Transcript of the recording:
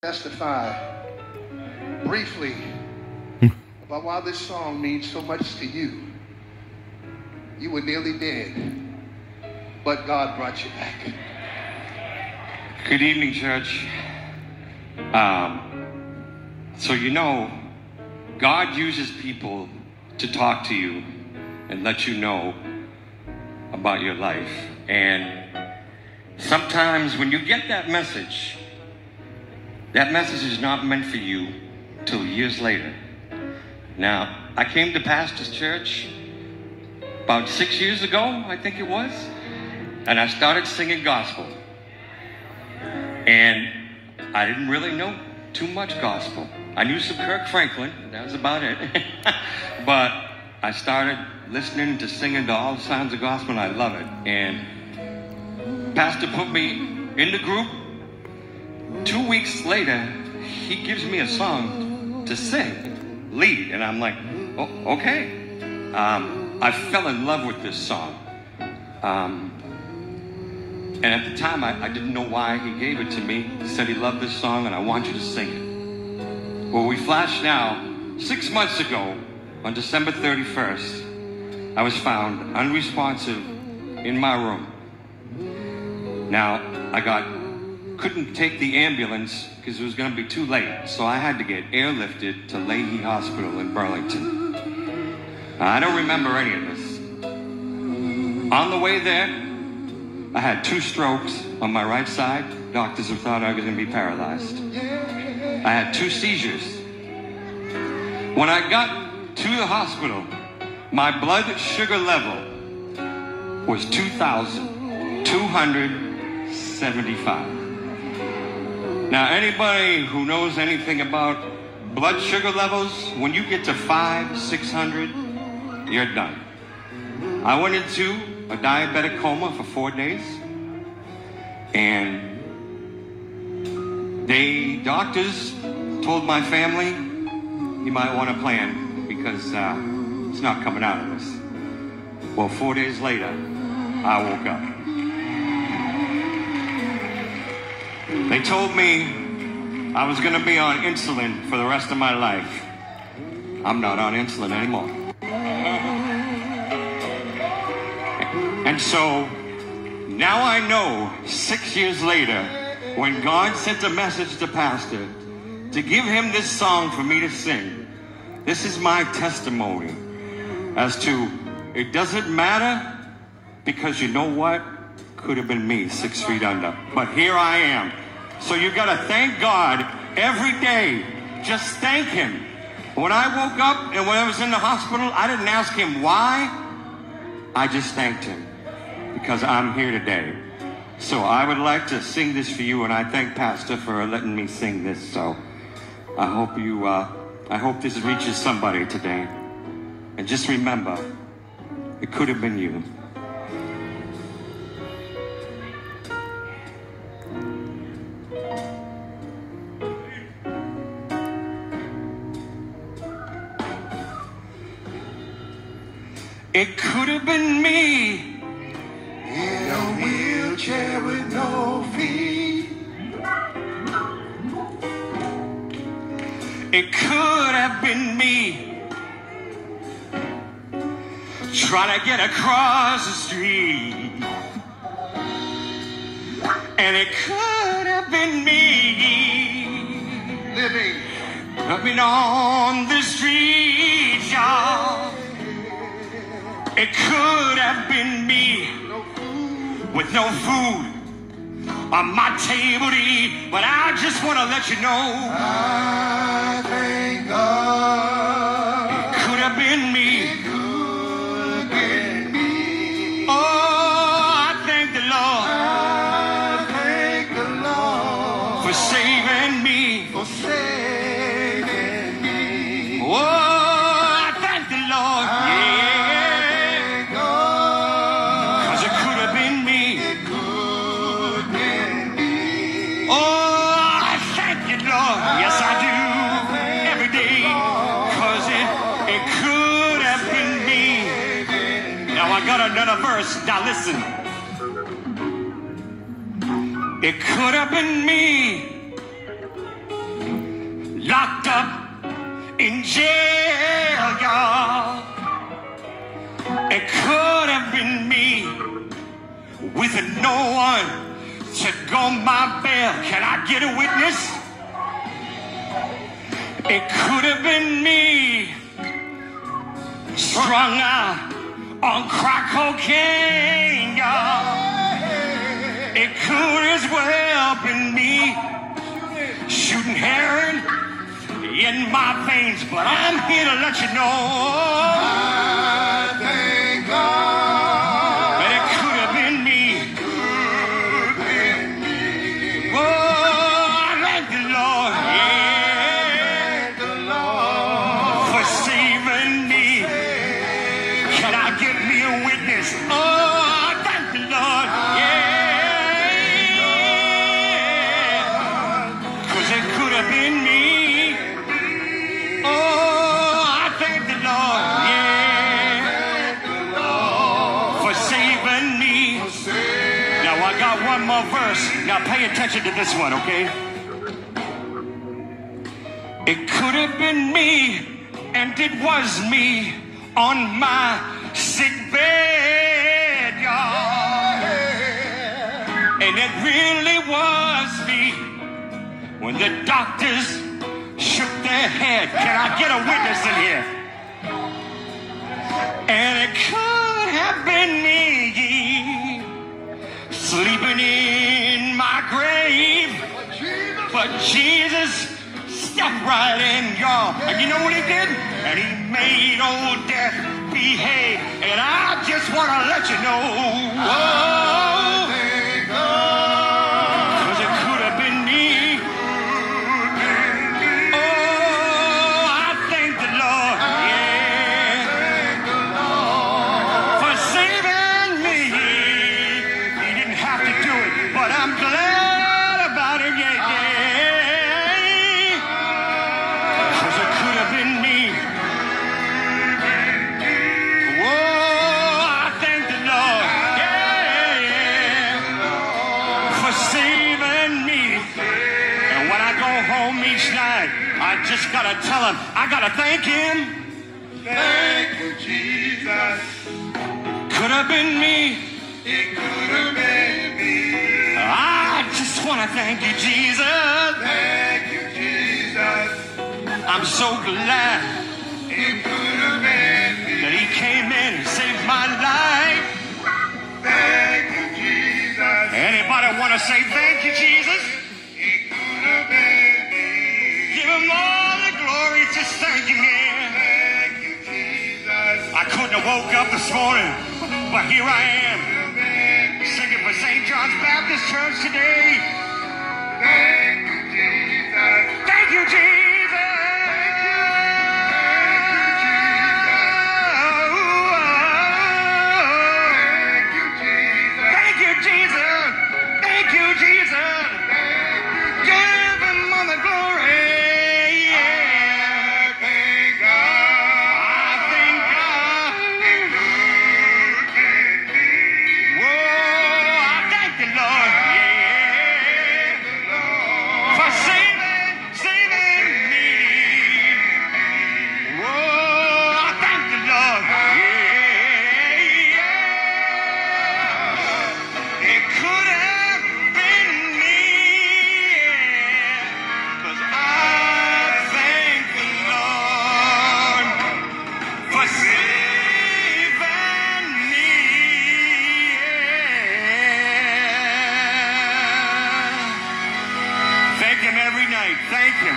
Testify briefly about why this song means so much to you. You were nearly dead, but God brought you back. Good evening, church. So you know, God uses people to talk to you and let you know about your life. And sometimes when you get that message is not meant for you till years later. Now, I came to Pastor's Church about 6 years ago, I think it was, and I started singing gospel. And I didn't really know too much gospel. I knew some Kirk Franklin, that was about it. But I started listening to singing to all sounds of gospel, and I love it. And Pastor put me in the group. 2 weeks later, he gives me a song to sing, lead, and I'm like, oh, okay. I fell in love with this song. And at the time, I didn't know why he gave it to me. He said he loved this song, and I want you to sing it. Well, we flash now. 6 months ago, on December 31st, I was found unresponsive in my room. Now, couldn't take the ambulance because it was going to be too late, so I had to get airlifted to Leahy Hospital in Burlington. I don't remember any of this. On the way there, I had 2 strokes on my right side. Doctors have thought I was going to be paralyzed. I had 2 seizures. When I got to the hospital, my blood sugar level was 2,275. Now, anybody who knows anything about blood sugar levels, when you get to 500, 600, you're done. I went into a diabetic coma for 4 days, and doctors told my family, you might want to plan because it's not coming out of this. Well, 4 days later, I woke up. They told me I was going to be on insulin for the rest of my life. I'm not on insulin anymore. And so now I know 6 years later, when God sent a message to Pastor to give him this song for me to sing, this is my testimony as to it doesn't matter, because you know what? Could have been me 6 feet under. But here I am. So you got to thank God every day. Just thank him. When I woke up and when I was in the hospital, I didn't ask him why. I just thanked him because I'm here today. So I would like to sing this for you, and I thank Pastor for letting me sing this. So I hope this reaches somebody today. And just remember, it could have been you. It could have been me in a wheelchair with no feet. It could have been me trying to get across the street. And it could have been me living on the street, y'all. It could have been me with no food on my table to eat, but I just want to let you know I thank God. It could have been me. It could have been me. Oh, I thank the Lord. I thank the Lord for saving me. For saving me. Oh, I thank the Lord. Yeah. Another verse. Now listen. It could have been me in jail, y'all. It could have been me with no one to go my bail. Can I get a witness? It could have been me strung out on crack cocaine, y'all. It could as well been me shooting heroin in my veins, but I'm here to let you know I thank God. that it could have been me. Could have been me. Oh, I thank the Lord, yeah, Thank the Lord. for saving me. Can I get me a witness? Oh, I thank the Lord, yeah, 'cause it could have been me. Oh, I thank the Lord, yeah, Thank the Lord. for saving me. Now I got one more verse. Now pay attention to this one, okay? It could have been me, and it was me on my sick bed, y'all. And it really was me when the doctors shook their head. Can I get a witness in here? And it could have been me sleeping in my grave, but Jesus stepped right in, y'all. And you know what he did? And he made old death behave. And I just want to let you know, oh, Thank God. 'cause it could have been me. Oh, I thank the Lord, yeah, Thank the Lord. for saving me. He didn't have to do it, but I'm glad about it, yeah, yeah. 'Cause it could have been me. Whoa, I thank the Lord, yeah, yeah, for saving me. And when I go home each night, I just gotta tell him, I gotta thank him. Thank you, Jesus. Could have been me. It could have been me. I just wanna thank you, Jesus. Thank you, Jesus. I'm so glad It could have been me. that he came in and saved my life. Thank you, Jesus. Anybody wanna say thank you, Jesus? It could have been me. Give him all the glory, just thank him, yeah. Thank you, Jesus. I couldn't have woke up this morning, but here I am, Could have been me. singing for St. John's Baptist Church today. Thank you, Jesus. Thank you, Jesus. Thank you, Jesus. Thank you, Jesus. Thank you, Jesus. Give him all the glory. Yeah. Thank God. I thank God. It could have been me. Whoa, I thank the Lord. Yeah. Lord. For saving me. Whoa, I thank the Lord. Yeah. It could have been me. 'Cause I thank the Lord for saving me. Thank him every night. Thank him.